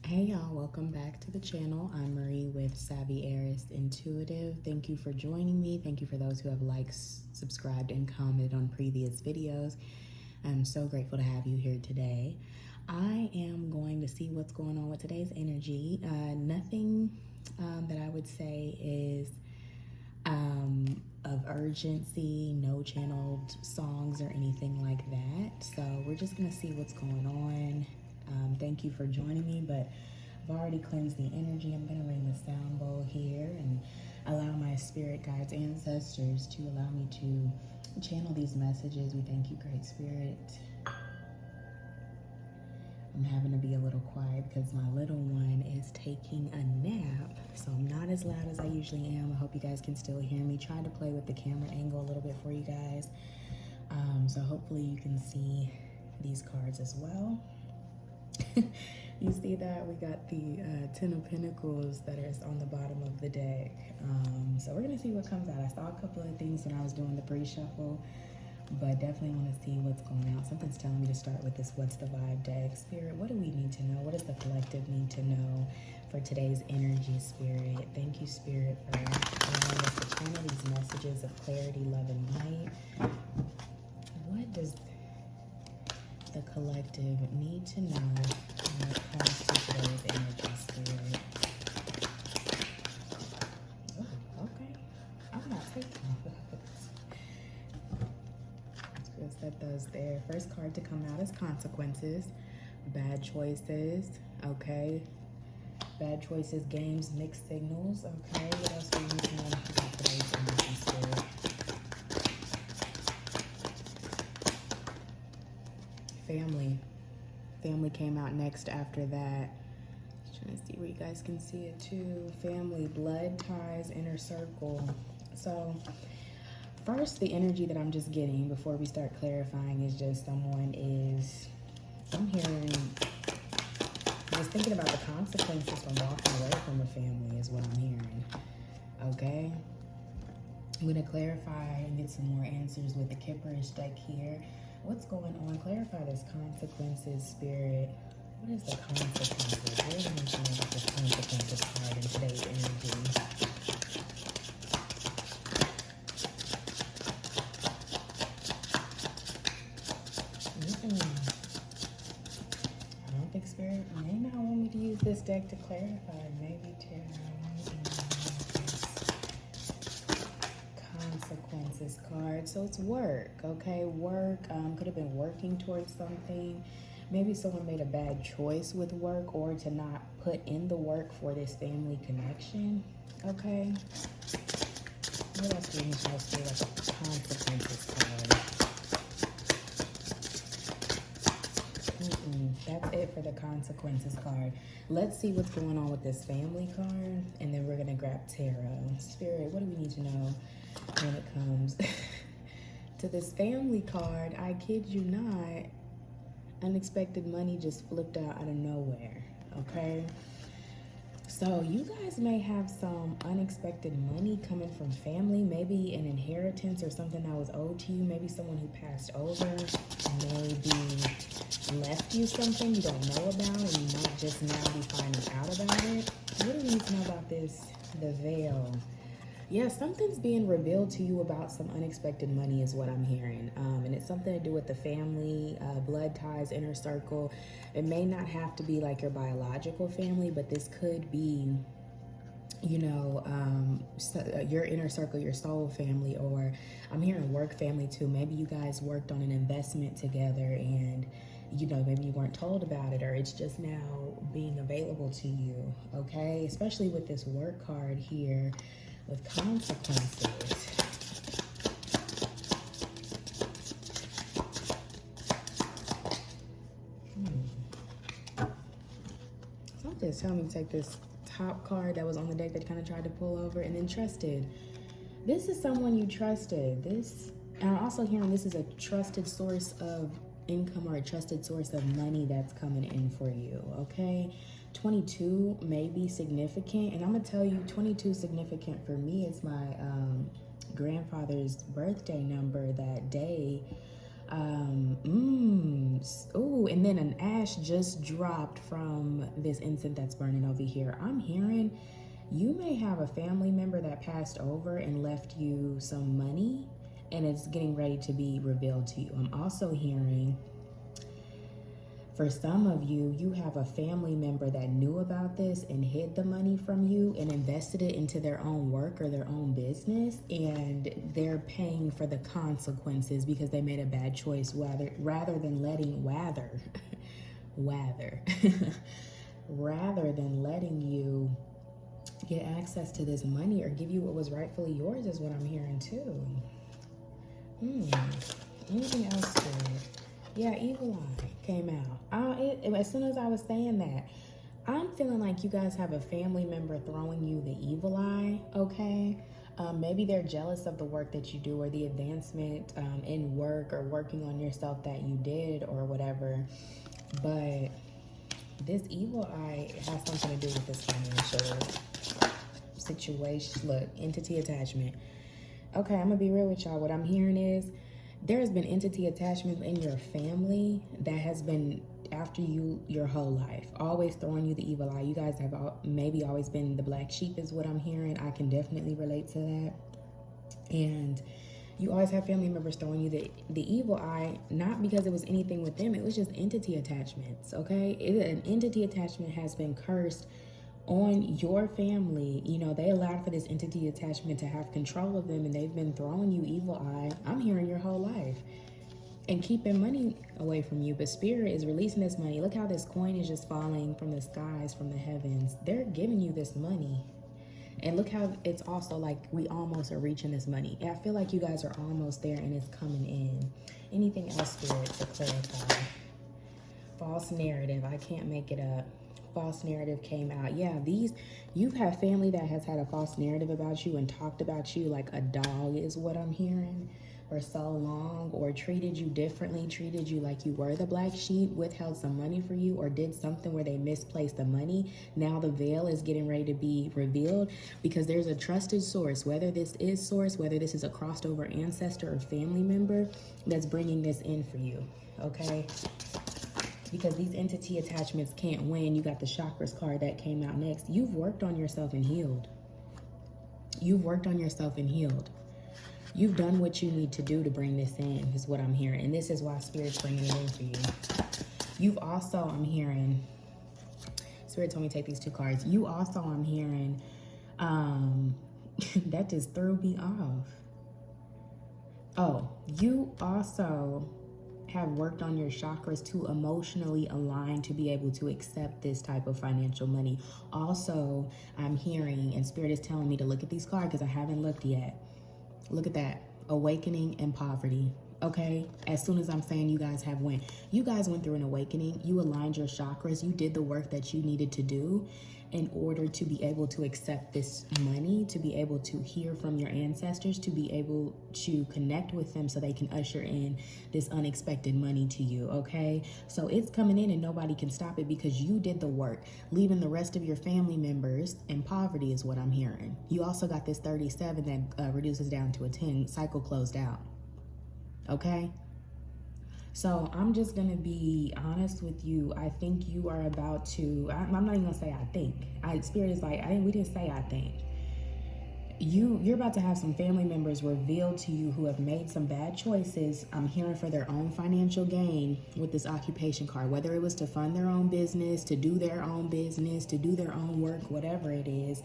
Hey y'all, welcome back to the channel. I'm Marie with Savvy Heiress Intuitive. Thank you for joining me. Thank you for those who have liked, subscribed, and commented on previous videos. I'm so grateful to have you here today. I am going to see what's going on with today's energy. Nothing that I would say is of urgency, no channeled songs or anything like that. So we're just gonna see what's going on. Thank you for joining me, but I've already cleansed the energy. I'm gonna ring the sound bowl here and allow my spirit guides, ancestors to allow me to channel these messages. We thank you, Great Spirit. I'm having to be a little quiet because my little one is taking a nap, so I'm not as loud as I usually am. I hope you guys can still hear me. Trying to play with the camera angle a little bit for you guys. So hopefully you can see these cards as well. You see that? We got the Ten of Pentacles that is on the bottom of the deck. So we're gonna see what comes out. I saw a couple of things when I was doing the pre-shuffle, but definitely want to see what's going on. Something's telling me to start with this What's the Vibe deck. Spirit, what do we need to know? What does the collective need to know for today's energy, Spirit? Thank you, Spirit, for allowing us to channel these messages of clarity, love, and light. What does the collective need to know when it comes to today's energy, Spirit? Oh, okay. I'm not taking those. Set those there. First card to come out is consequences, bad choices. Okay, bad choices, games, mixed signals. Okay, what else do we need to know about today's energy, Spirit? Family came out next after that. Just trying to see where you guys can see it too. Family, blood ties, inner circle. So first, the energy that I'm just getting before we start clarifying is just someone is, I'm hearing, just thinking about the consequences from walking away from a family is what I'm hearing, okay? I'm gonna clarify and get some more answers with the Kipperish deck here. What's going on? Clarify this consequences, Spirit. What is the consequences? What do you need to know about this consequences card in today's energy? I don't think Spirit may not want me to use this deck to clarify. Maybe consequences card. So it's work, okay? Work could have been working towards something. Maybe someone made a bad choice with work or to not put in the work for this family connection, okay? What else do we need to know, Spirit, about the consequences card? That's it for the consequences card. Let's see what's going on with this family card, and then we're gonna grab tarot. Spirit, what do we need to know when it comes to this family card? I kid you not, unexpected money just flipped out of nowhere, okay? So you guys may have some unexpected money coming from family, maybe an inheritance or something that was owed to you, maybe someone who passed over, maybe left you something you don't know about and you might just now be finding out about it. What do we need to know about this, the veil? Yeah, something's being revealed to you about some unexpected money is what I'm hearing. And it's something to do with the family, blood ties, inner circle. It may not have to be like your biological family, but this could be, you know, your inner circle, your soul family, or I'm hearing work family too. Maybe you guys worked on an investment together and, you know, maybe you weren't told about it or it's just now being available to you, okay? Especially with this work card here. With consequences. Something's telling me to take this top card that was on the deck that kind of tried to pull over, and then trusted. This is someone you trusted. And I'm also hearing this is a trusted source of income or a trusted source of money that's coming in for you, okay? 22 may be significant, and I'm gonna tell you 22 significant for me. It's my grandfather's birthday number that day. Ooh, and then an ash just dropped from this incense that's burning over here. I'm hearing you may have a family member that passed over and left you some money, and it's getting ready to be revealed to you. I'm also hearing, for some of you, you have a family member that knew about this and hid the money from you and invested it into their own work or their own business, and they're paying for the consequences because they made a bad choice rather than letting rather than letting you get access to this money or give you what was rightfully yours is what I'm hearing too. Anything else good? Yeah, evil eye came out. As soon as I was saying that, I'm feeling like you guys have a family member throwing you the evil eye, okay? Maybe they're jealous of the work that you do or the advancement in work or working on yourself that you did or whatever. But this evil eye has something to do with this financial situation. Look, entity attachment. Okay, I'm gonna be real with y'all. What I'm hearing is there has been entity attachment in your family that has been after you your whole life, always throwing you the evil eye. You guys have maybe always been the black sheep is what I'm hearing. I can definitely relate to that. And you always have family members throwing you the evil eye, not because it was anything with them. It was just entity attachments, okay? An entity attachment has been cursed on your family. You know, they allowed for this entity attachment to have control of them, and they've been throwing you evil eye, I'm hearing, your whole life, and keeping money away from you. But Spirit is releasing this money. Look how this coin is just falling from the skies, from the heavens. They're giving you this money. And look how it's also like we almost are reaching this money. I feel like you guys are almost there and it's coming in. Anything else, Spirit, to clarify? False narrative. I can't make it up. False narrative came out. Yeah, you've had family that has had a false narrative about you and talked about you like a dog is what I'm hearing for so long, or treated you differently, treated you like you were the black sheep, withheld some money for you, or did something where they misplaced the money. Now the veil is getting ready to be revealed because there's a trusted source, whether this is a crossed over ancestor or family member that's bringing this in for you, okay? Because these entity attachments can't win. You got the chakras card that came out next. You've worked on yourself and healed. You've worked on yourself and healed. You've done what you need to do to bring this in, is what I'm hearing. And this is why Spirit's bringing it in for you. You've also, I'm hearing, Spirit told me to take these two cards. You also, I'm hearing, that just threw me off. Oh, you also have worked on your chakras to emotionally align to be able to accept this type of financial money. Also, I'm hearing, and Spirit is telling me to look at these cards because I haven't looked yet. Look at that. Awakening and poverty. Okay? As soon as I'm saying you guys went through an awakening. You aligned your chakras. You did the work that you needed to do in order to be able to accept this money, to be able to hear from your ancestors, to be able to connect with them so they can usher in this unexpected money to you, okay? So it's coming in and nobody can stop it because you did the work, leaving the rest of your family members in poverty is what I'm hearing. You also got this 37 that reduces down to a 10, cycle closed out, okay? So I'm just going to be honest with you. I think you are about to, I'm not even going to say I think. Spirit is like, we didn't say I think. You're about to have some family members revealed to you who have made some bad choices. I'm hearing for their own financial gain with this occupation card, whether it was to fund their own business, to do their own business, to do their own work, whatever it is.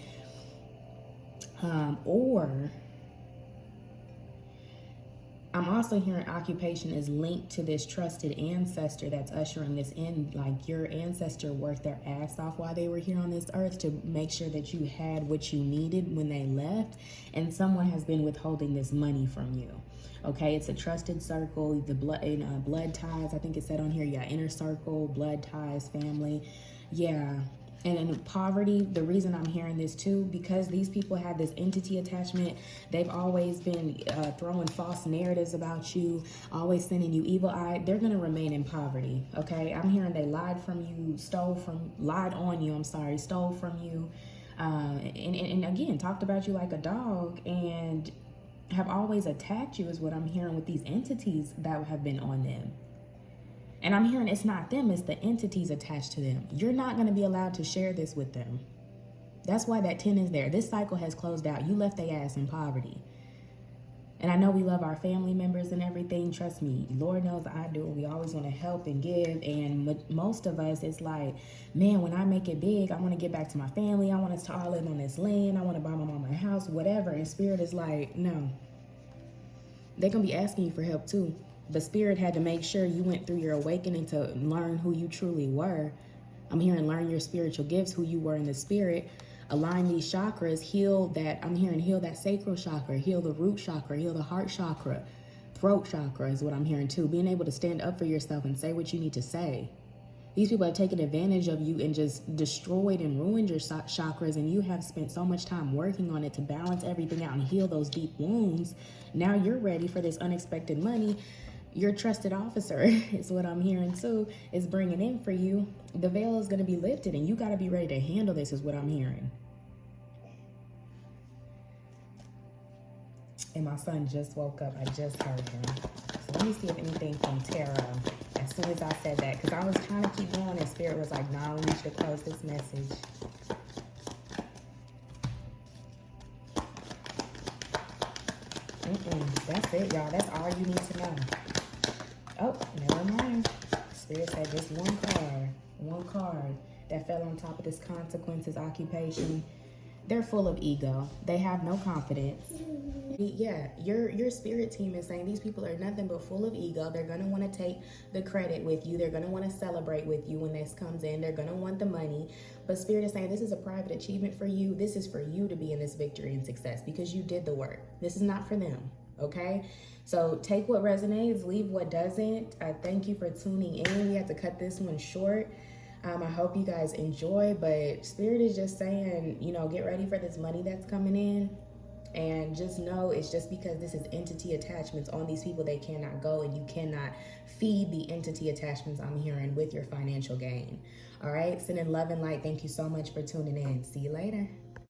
Or I'm also hearing occupation is linked to this trusted ancestor that's ushering this in. Like your ancestor worked their ass off while they were here on this earth to make sure that you had what you needed when they left. And someone has been withholding this money from you. Okay, it's a trusted circle, the blood ties. I think it said on here, yeah, inner circle, blood ties, family. Yeah. And in poverty, the reason I'm hearing this too, because these people have this entity attachment, they've always been throwing false narratives about you, always sending you evil eye. They're going to remain in poverty, okay? I'm hearing they lied on you, stole from you, and again, talked about you like a dog. And have always attacked you is what I'm hearing with these entities that have been on them. And I'm hearing it's not them, it's the entities attached to them. You're not going to be allowed to share this with them. That's why that 10 is there. This cycle has closed out. You left their ass in poverty. And I know we love our family members and everything. Trust me, Lord knows I do. We always want to help and give. And most of us, it's like, man, when I make it big, I want to get back to my family. I want us to all live on this land. I want to buy my mama a house, whatever. And Spirit is like, no. They're going to be asking you for help too. But Spirit had to make sure you went through your awakening to learn who you truly were. I'm hearing learn your spiritual gifts, who you were in the spirit. Align these chakras, heal that, I'm hearing heal that sacral chakra, heal the root chakra, heal the heart chakra, throat chakra is what I'm hearing too. Being able to stand up for yourself and say what you need to say. These people have taken advantage of you and just destroyed and ruined your chakras, and you have spent so much time working on it to balance everything out and heal those deep wounds. Now you're ready for this unexpected money. Your trusted officer is what I'm hearing too, is bringing in for you. The veil is going to be lifted and you got to be ready to handle this is what I'm hearing. And my son just woke up. I just heard him. So let me see if anything from tarot. As soon as I said that, because I was trying to keep going and Spirit was like, nah, we need to close this message. That's it, y'all. That's all you need to know. Oh, never mind. Spirit said just one card that fell on top of this consequences occupation. They're full of ego. They have no confidence. Yeah, your spirit team is saying these people are nothing but full of ego. They're going to want to take the credit with you. They're going to want to celebrate with you when this comes in. They're going to want the money. But Spirit is saying this is a private achievement for you. This is for you to be in this victory and success because you did the work. This is not for them, okay? So take what resonates, leave what doesn't. I thank you for tuning in. We had to cut this one short. I hope you guys enjoy, but Spirit is just saying, you know, get ready for this money that's coming in. And just know it's just because this is entity attachments on these people, they cannot go and you cannot feed the entity attachments I'm hearing with your financial gain. All right, sending love and light. Thank you so much for tuning in. See you later.